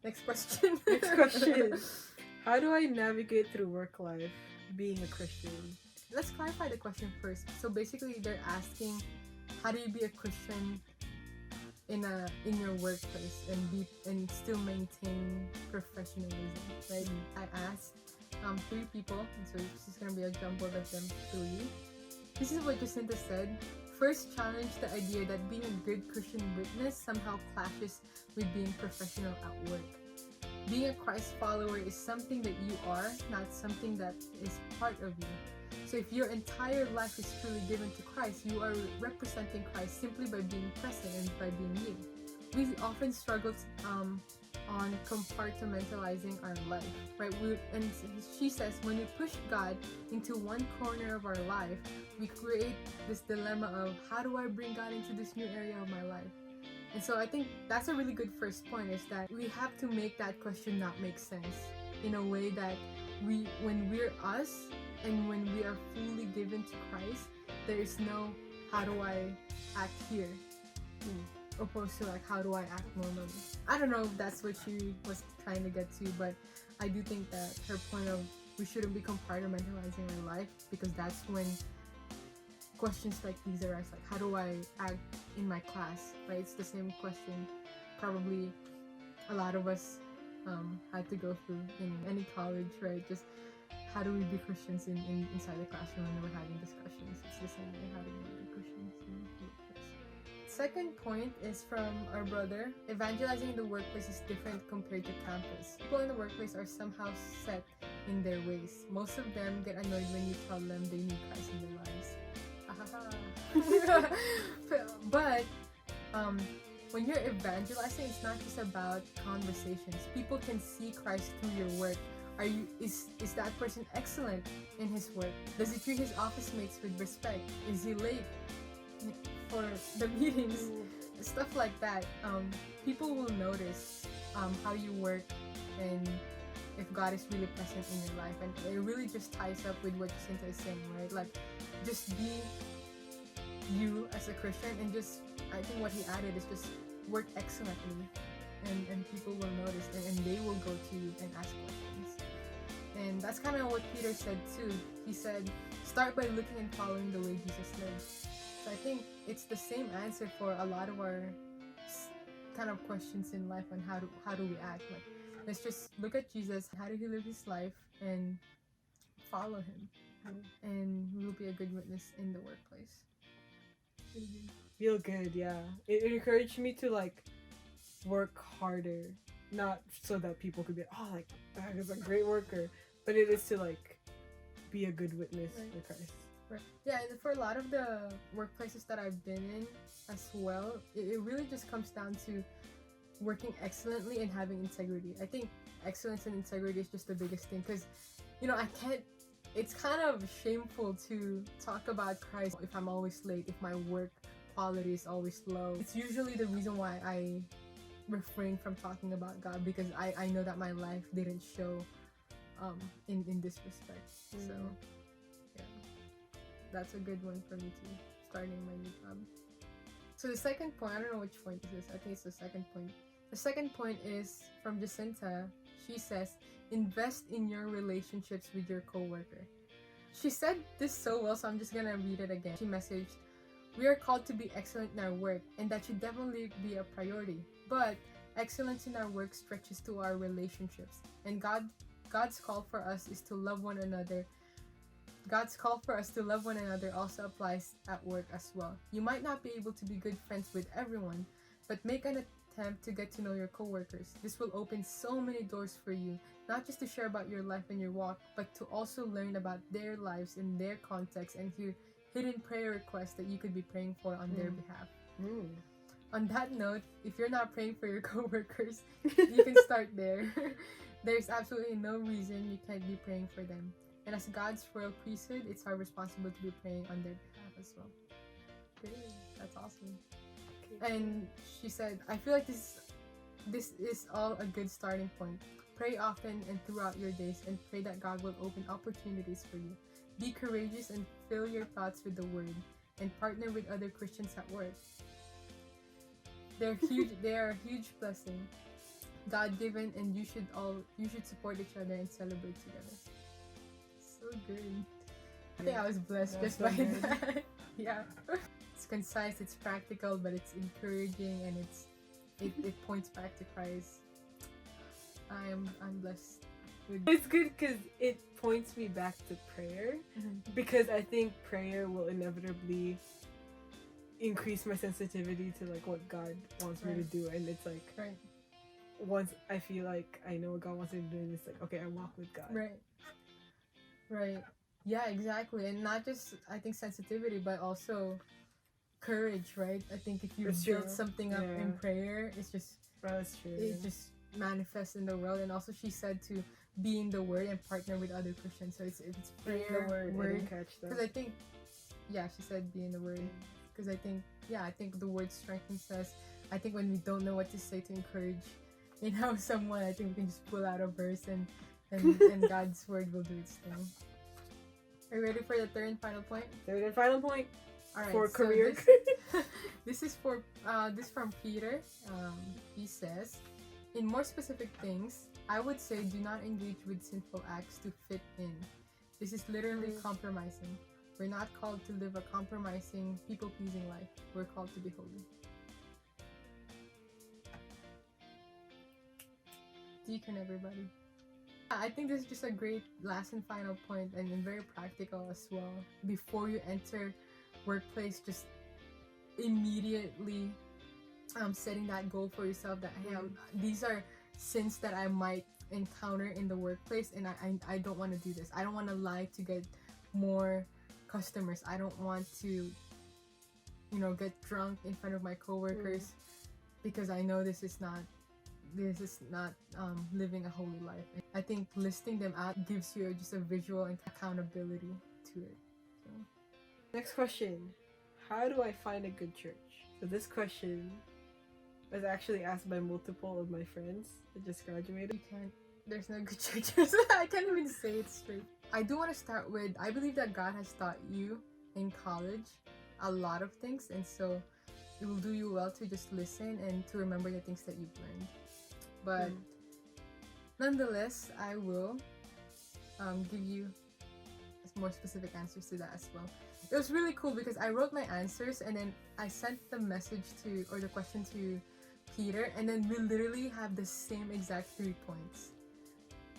Next question. Next question. How do I navigate through work life being a Christian? Let's clarify the question first. So basically, they're asking, how do you be a Christian in your workplace and still maintain professionalism, right? I asked three people, and so this is gonna be a jumble of them three. This is what Jacinta said. First, challenge the idea that being a good Christian witness somehow clashes with being professional at work. Being a Christ follower is something that you are, not something that is part of you. So if your entire life is truly given to Christ, you are representing Christ simply by being present and by being you. We often struggle on compartmentalizing our life, right? And she says when we push God into one corner of our life, we create this dilemma of how do I bring God into this new area of my life? And so I think that's a really good first point, is that we have to make that question not make sense in a way that when we're us and when we are fully given to Christ, there is no how do I act here opposed to like how do I act normally. I don't know if that's what she was trying to get to, but I do think that her point of we shouldn't be compartmentalizing our life, because that's when questions like these arise, like how do I act in my class, right? It's the same question probably a lot of us had to go through in any college, right? Just how do we be Christians inside the classroom when we're having discussions? It's the same way, how do we be Christians in the workplace? Second point is from our brother. Evangelizing in the workplace is different compared to campus. People in the workplace are somehow set in their ways. Most of them get annoyed when you tell them they need Christ in their lives. But when you're evangelizing, it's not just about conversations. People can see Christ through your work. Is that person excellent in his work? Does he treat his office mates with respect? Is he late for the meetings? Stuff like that. People will notice how you work and if God is really present in your life. And it really just ties up with what Jacinta is saying, right? Like, just be you as a Christian, and just, I think what he added is just work excellently, and people will notice, and they will go to you and ask questions. And that's kind of what Peter said too. He said, start by looking and following the way Jesus lived. So I think it's the same answer for a lot of our kind of questions in life on how do we act. Like, let's just look at Jesus, how did he live his life, and follow him, and we will be a good witness in the workplace. Feel good, yeah. It encouraged me to like work harder, not so that people could be like that is a great worker, but it is to like be a good witness for Christ. Right. Yeah, and for a lot of the workplaces that I've been in as well, it really just comes down to working excellently and having integrity. I think excellence and integrity is just the biggest thing, because it's kind of shameful to talk about Christ if I'm always late, if my work quality is always low. It's usually the reason why I refrain from talking about God, because I know that my life didn't show in this respect. So yeah, that's a good one for me too, starting my new job. So the second point, I don't know which point this is, I think it's the second point. The second point is from Jacinta. She says, invest in your relationships with your coworker. She said this so well, so I'm just gonna read it again. She messaged, we are called to be excellent in our work, and that should definitely be a priority. But excellence in our work stretches to our relationships, and God's call for us is to love one another. God's call for us to love one another also applies at work as well. You might not be able to be good friends with everyone, but make an attempt to get to know your coworkers. This will open so many doors for you, not just to share about your life and your walk, but to also learn about their lives in their context and hear hidden prayer requests that you could be praying for on their behalf. On that note, if you're not praying for your coworkers, you can start there. There's absolutely no reason you can't be praying for them. And as God's royal priesthood, it's our responsibility to be praying on their behalf as well. Okay, that's awesome. Okay. And she said, I feel like this is all a good starting point. Pray often and throughout your days, and pray that God will open opportunities for you. Be courageous and fill your thoughts with the word, and partner with other Christians at work. They are a huge blessing. God-given, and you should support each other and celebrate together. So good. I think I was blessed just so by good. that. Yeah. It's concise, it's practical, but it's encouraging, and it points back to Christ. I'm blessed with. It's good because it points me back to prayer, because I think prayer will inevitably increase my sensitivity to like what God wants me to do, and it's like Right. once I feel like I know what God wants me to do, and it's like, okay, I walk with God. Right. Yeah, exactly. And not just, I think, sensitivity, but also courage, right? I think if you That's build true. something up in prayer, it's just, That's true. it just manifests in the world. And also she said to be in the word and partner with other Christians. So it's prayer, I didn't catch that. because I think, yeah, she said be in the word. Because I think the word strengthens us. I think when we don't know what to say to encourage, someone, I think we can just pull out a verse, and God's word will do its thing. Are you ready for the third and final point? Third and final point. All right. For so career. This is from Peter. He says, in more specific things, I would say do not engage with sinful acts to fit in. This is literally compromising. We're not called to live a compromising, people-pleasing life. We're called to be holy. Deacon, everybody. I think this is just a great last and final point, and very practical as well. Before you enter workplace, just immediately setting that goal for yourself that, hey, these are sins that I might encounter in the workplace, and I don't want to do this. I don't want to lie to get more customers. I don't want to get drunk in front of my coworkers, because I know this is not living a holy life. And I think listing them out gives you just a visual and accountability to it. So. Next question. How do I find a good church? So this question was actually asked by multiple of my friends that just graduated. There's no good churches. I can't even say it straight. I do want to start with, I believe that God has taught you in college a lot of things, and so it will do you well to just listen and to remember the things that you've learned. But nonetheless, I will give you more specific answers to that as well. It was really cool because I wrote my answers, and then I sent the the question to Peter, and then we literally have the same exact 3 points.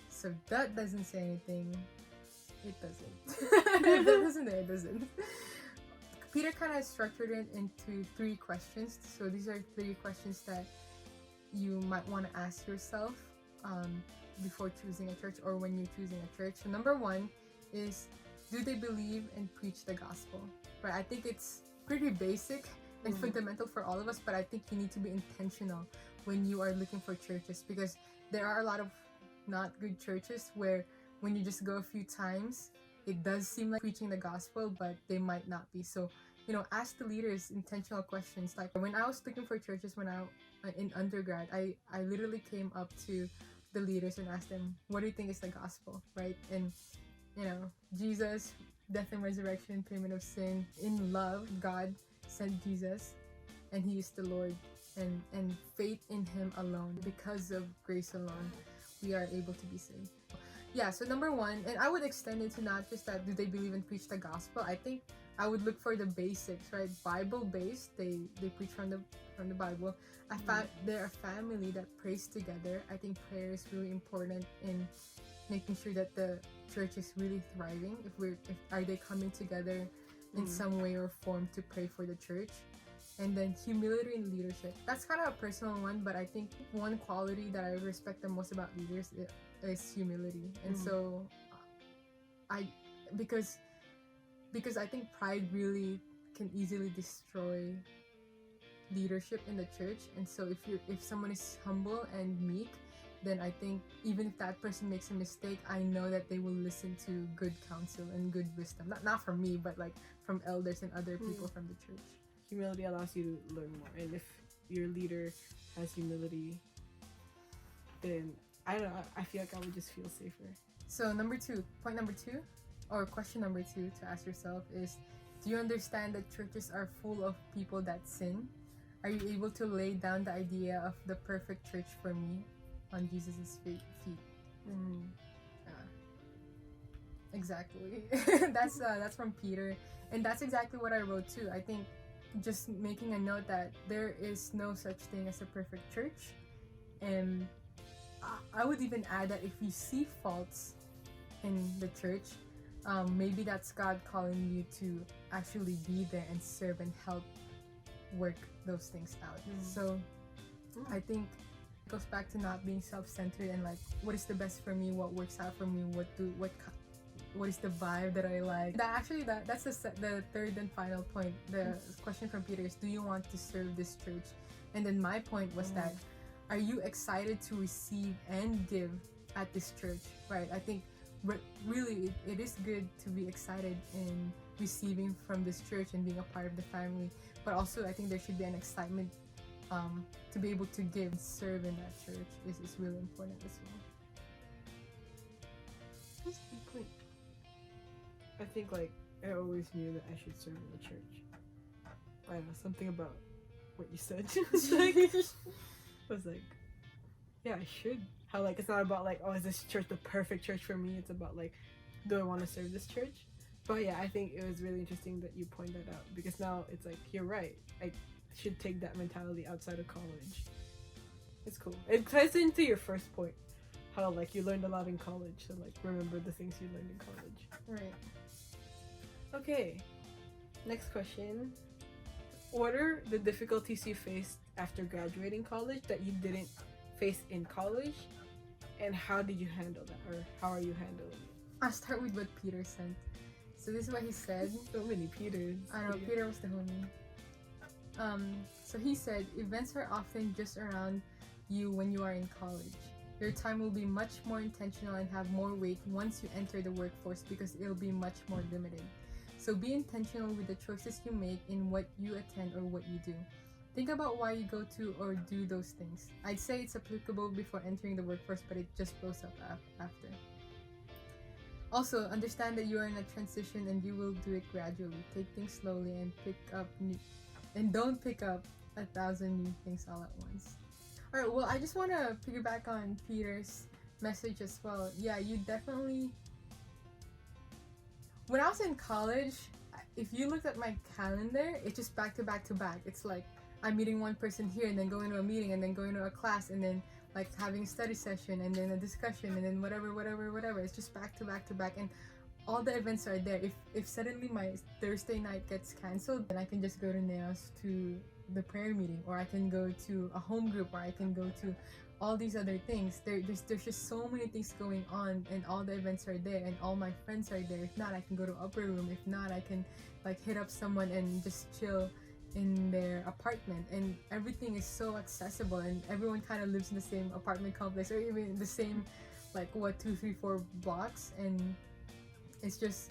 So that doesn't say anything. It doesn't. It doesn't. Peter kind of structured it into 3 questions. So these are 3 questions that you might want to ask yourself before choosing a church, or when you're choosing a church. So number 1 is, do they believe and preach the gospel? Right? I think it's pretty basic and fundamental for all of us, but I think you need to be intentional when you are looking for churches, because there are a lot of not good churches where when you just go a few times, it does seem like preaching the gospel, but they might not be. So, ask the leaders intentional questions. Like when I was looking for churches when I in undergrad, I literally came up to the leaders and asked them, what do you think is the gospel, right? And Jesus, death and resurrection, payment of sin. In love, God sent Jesus, and he is the Lord, and faith in him alone, because of grace alone, we are able to be saved. Yeah, so number 1, and I would extend it to not just that, do they believe and preach the gospel? I think I would look for the basics, right? Bible based, they preach from the Bible. They're a family that prays together. I think prayer is really important in making sure that the church is really thriving. Are they coming together in some way or form to pray for the church? And then humility in leadership. That's kind of a personal one, but I think one quality that I respect the most about leaders is humility. And so because I think pride really can easily destroy leadership in the church. And so if someone is humble and meek, then I think even if that person makes a mistake, I know that they will listen to good counsel and good wisdom. Not from me, but like from elders and other people from the church. Humility allows you to learn more, and if your leader has humility, then I don't know, I feel like I would just feel safer. So point number two, or question number 2 to ask yourself is, do you understand that churches are full of people that sin? Are you able to lay down the idea of the perfect church for me? on Jesus' feet. Mm. Exactly. That's from Peter, and that's exactly what I wrote too. I think just making a note that there is no such thing as a perfect church, and I would even add that if you see faults in the church, maybe that's God calling you to actually be there and serve and help work those things out. So I think it goes back to not being self-centered and like, what is the best for me, what works out for me, what is the vibe that I like. That's the third and final point. The question from Peter is, do you want to serve this church? And then my point was that, are you excited to receive and give at this church? Right? I think really it is good to be excited in receiving from this church and being a part of the family, but also I think there should be an excitement to be able to give and serve in that church is really important as well. That's a good point. I think like I always knew that I should serve in the church. I don't know, something about what you said was like, yeah, I should. How like it's not about like, oh, is this church the perfect church for me? It's about like, do I want to serve this church? But yeah, I think it was really interesting that you point that out, because now it's like, you're right. I should take that mentality outside of college. It's cool. It ties into your first point, how like you learned a lot in college, so like remember the things you learned in college. Right. Okay, next question. What are the difficulties you faced after graduating college that you didn't face in college, and how did you handle that, or how are you handling it? I'll start with what Peter said. So this is what he said. So many Peters. I know, Peter was the homie. So he said, events are often just around you when you are in college. Your time will be much more intentional and have more weight once you enter the workforce because it'll be much more limited. So be intentional with the choices you make in what you attend or what you do. Think about why you go to or do those things. I'd say it's applicable before entering the workforce, but it just blows up after. Also, understand that you are in a transition and you will do it gradually. Take things slowly and don't pick up 1,000 new things all at once. Alright, well, I just want to piggyback on Peter's message as well. Yeah, you definitely... When I was in college, if you looked at my calendar, it's just back to back to back. It's like I'm meeting one person here and then going to a meeting and then going to a class and then like having a study session and then a discussion and then whatever. It's just back to back to back, and all the events are there. If suddenly my Thursday night gets canceled, then I can just go to Neos to the prayer meeting, or I can go to a home group, or I can go to all these other things. There's just so many things going on, and all the events are there and all my friends are there. If not, I can go to upper room. If not, I can like hit up someone and just chill in their apartment, and everything is so accessible, and everyone kind of lives in the same apartment complex, or even the same like 2, 3, 4 blocks, and it's just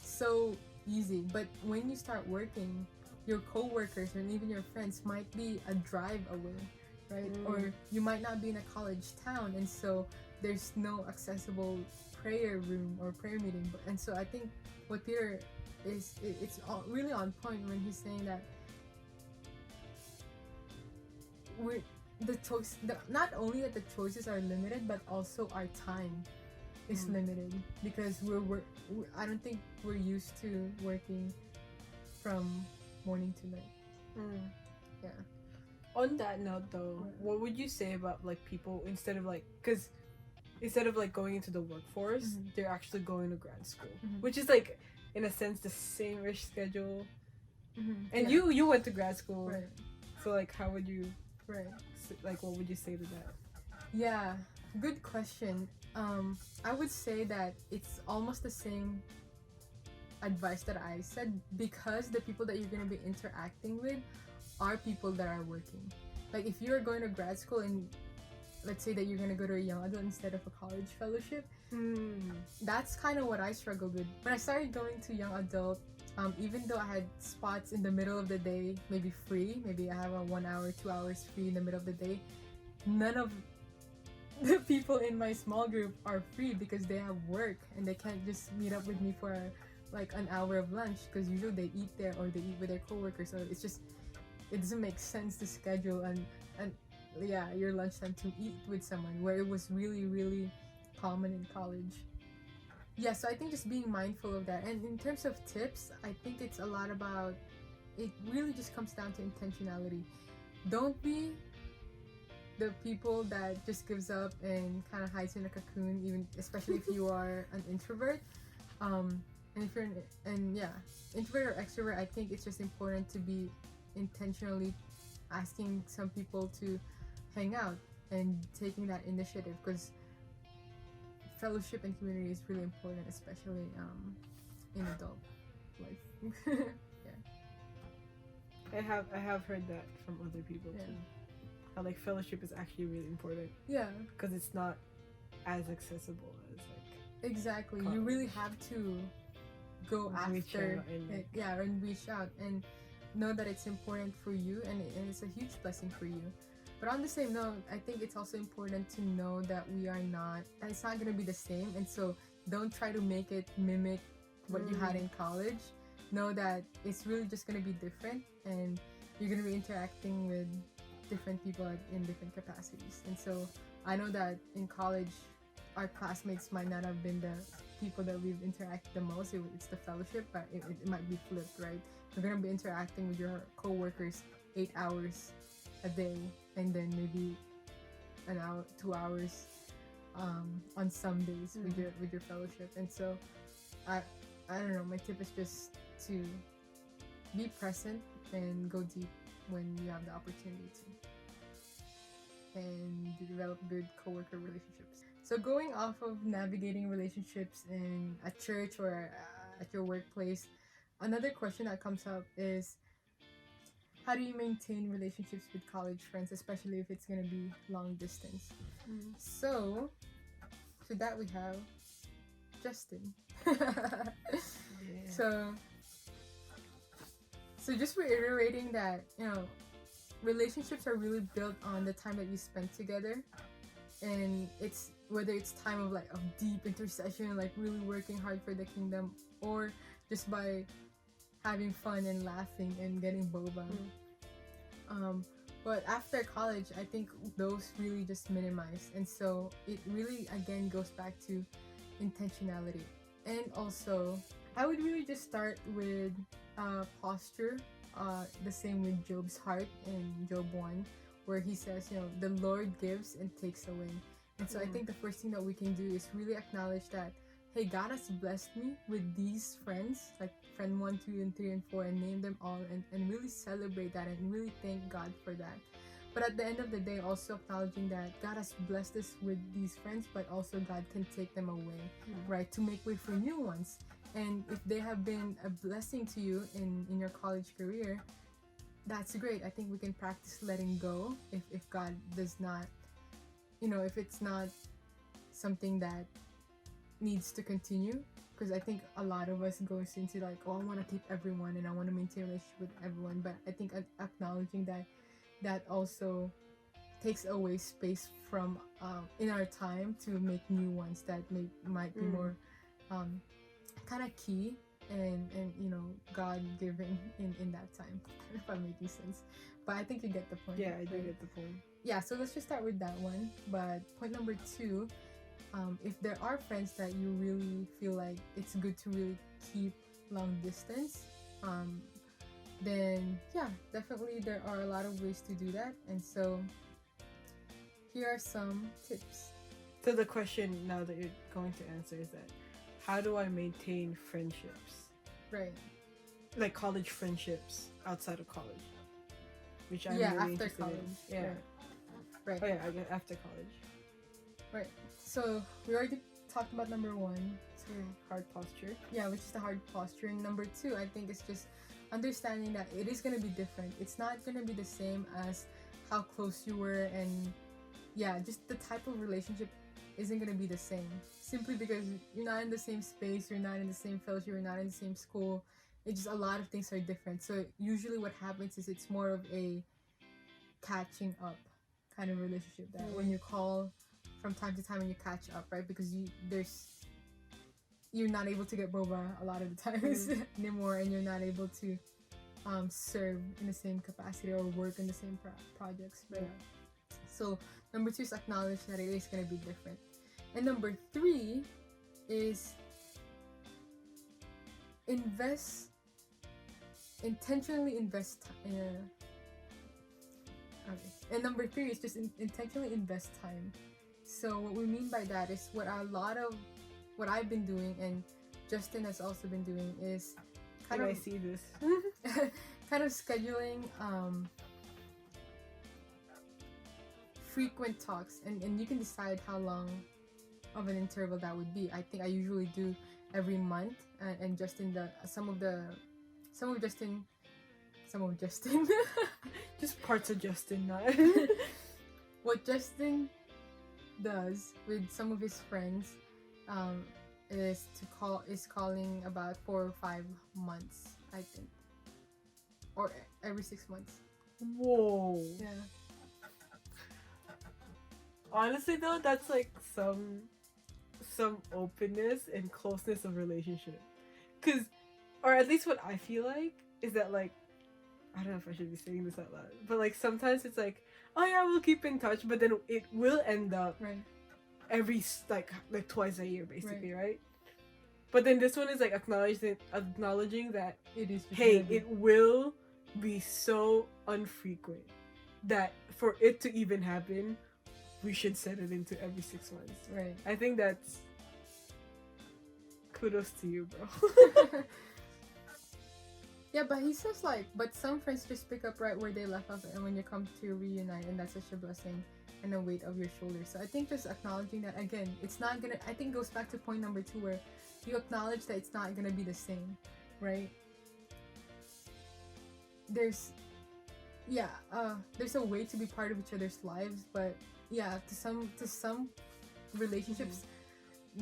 so easy. But when you start working, your co-workers and even your friends might be a drive away, right? Or you might not be in a college town, and so there's no accessible prayer room or prayer meeting. And so I think what Peter is, it's really on point when he's saying that not only that the choices are limited, but also our time is limited, because I don't think we're used to working from morning to night. Yeah. On that note though, what would you say about like people, instead of like going into the workforce, they're actually going to grad school, which is like in a sense the same-ish schedule, and you went to grad school, right? So like how would you, right, like what would you say to that? Yeah, good question. I would say that it's almost the same advice that I said, because the people that you're going to be interacting with are people that are working. Like if you're going to grad school and let's say that you're going to go to a young adult instead of a college fellowship, that's kind of what I struggled with. When I started going to young adult, even though I had spots in the middle of the day, maybe free, maybe I have a 1 hour, 2 hours free in the middle of the day, none of the people in my small group are free because they have work and they can't just meet up with me for like an hour of lunch, because usually they eat there or they eat with their coworkers. So it's just, it doesn't make sense to schedule and your lunchtime to eat with someone, where it was really, really common in college. Yeah, so I think just being mindful of that. And in terms of tips, I think it's a lot about, it really just comes down to intentionality. Don't be the people that just gives up and kind of hides in a cocoon, even especially if you are an introvert. And if you're introvert or extrovert, I think it's just important to be intentionally asking some people to hang out and taking that initiative, because fellowship and community is really important, especially in adult life. Yeah. I have heard that from other people too. How like fellowship is actually really important. Yeah. Because it's not as accessible as like. Exactly. College. You really have to go after it, and reach out and know that it's important for you, and it's a huge blessing for you. But on the same note, I think it's also important to know that it's not going to be the same, and so don't try to make it mimic what you had in college. Know that it's really just going to be different, and you're going to be interacting with different people in different capacities. And so I know that in college, our classmates might not have been the people that we've interacted the most. It's the fellowship, but it might be flipped, right? You're going to be interacting with your co-workers 8 hours a day, and then maybe an hour, 2 hours on some days with your fellowship. And so I don't know, my tip is just to be present and go deep when you have the opportunity to, and to develop good coworker relationships. So going off of navigating relationships in a church or at your workplace, another question that comes up is, how do you maintain relationships with college friends, especially if it's going to be long distance? So for that we have Justin. So just reiterating that, relationships are really built on the time that you spend together, and it's whether it's time of deep intercession, like really working hard for the kingdom, or just by having fun and laughing and getting boba. But after college, I think those really just minimize, and so it really again goes back to intentionality. And also, I would really just start with posture, the same with Job's heart in Job 1, where he says, the Lord gives and takes away. And so I think the first thing that we can do is really acknowledge that, hey, God has blessed me with these friends, like friend 1, 2, and 3, and 4, and name them all, and really celebrate that and really thank God for that. But at the end of the day, also acknowledging that God has blessed us with these friends, but also God can take them away, right, to make way for new ones. And if they have been a blessing to you in your college career, that's great. I think we can practice letting go if God does not, if it's not something that needs to continue. Because I think a lot of us goes into I want to keep everyone and I want to maintain a relationship with everyone. But I think acknowledging that also takes away space from in our time to make new ones that might be more kind of key and God-given in that time, if I'm making sense. But I think you get the point. Yeah, I do get the point. Yeah, so let's just start with that one. But point number 2, if there are friends that you really feel like it's good to really keep long distance, then yeah, definitely there are a lot of ways to do that. And so here are some tips. So the question now that you're going to answer is that, how do I maintain friendships? Right. Like college friendships outside of college. Which I'm really after interested college. In. Yeah. Right. Oh yeah, I guess after college. Right. So we already talked about number 1. So hard posture. Yeah, which is the hard posture. And number 2, I think, is just understanding that it is going to be different. It's not going to be the same as how close you were, and yeah, just the type of relationship isn't going to be the same. Simply because you're not in the same space, you're not in the same fellowship, you're not in the same school. It's just a lot of things are different. So usually what happens is it's more of a catching up kind of relationship, that when you call from time to time and you catch up, right? Because you're not able to get boba a lot of the times anymore, and you're not able to serve in the same capacity or work in the same projects, right? So number 2 is acknowledge that it is going to be different. And number 3 is intentionally invest. Okay. And number 3 is just intentionally invest time. So what we mean by that is what I've been doing and Justin has also been doing is kind of, I see this. kind of scheduling frequent talks, and you can decide how long of an interval that would be. I think I usually do every month, and Justin some of Justin just parts of Justin, not what Justin does with some of his friends is calling about 4 or 5 months, I think, or every 6 months. Whoa. Yeah. Honestly though, that's like some openness and closeness of relationship. Or at least what I feel like is that, like, I don't know if I should be saying this out loud, but like sometimes it's like, oh yeah, we'll keep in touch, but then it will end up right every like twice a year basically, right? But then this one is like acknowledging that it is, hey, it will be so infrequent that for it to even happen, we should set it into every 6 months. Right. I think that's kudos to you, bro. Yeah, but he says but some friends just pick up right where they left off, and when you come to reunite, and that's such a blessing and a weight of your shoulders. So I think just acknowledging that, again, it's not gonna, I think goes back to point number 2 where you acknowledge that it's not gonna be the same, right? There's a way to be part of each other's lives, but yeah, to some relationships,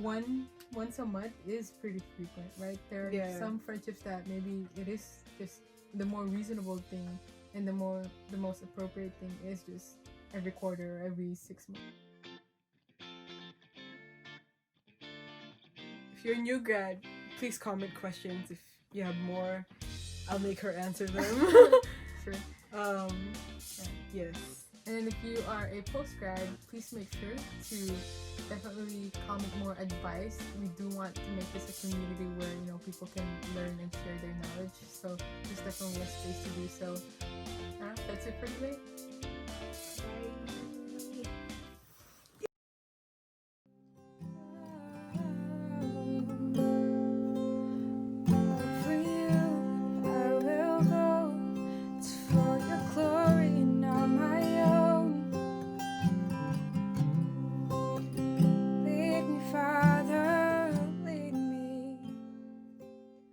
once a month is pretty frequent, right? There are some friendships that maybe it is just the more reasonable thing, and the most appropriate thing is just every quarter or every 6 months. If you're a new grad, please comment questions. If you have more, I'll make her answer them. Sure. Yes. And then if you are a post-grad, please make sure to definitely comment more advice. We do want to make this a community where, people can learn and share their knowledge. So there's definitely a space to do so. That's it for today.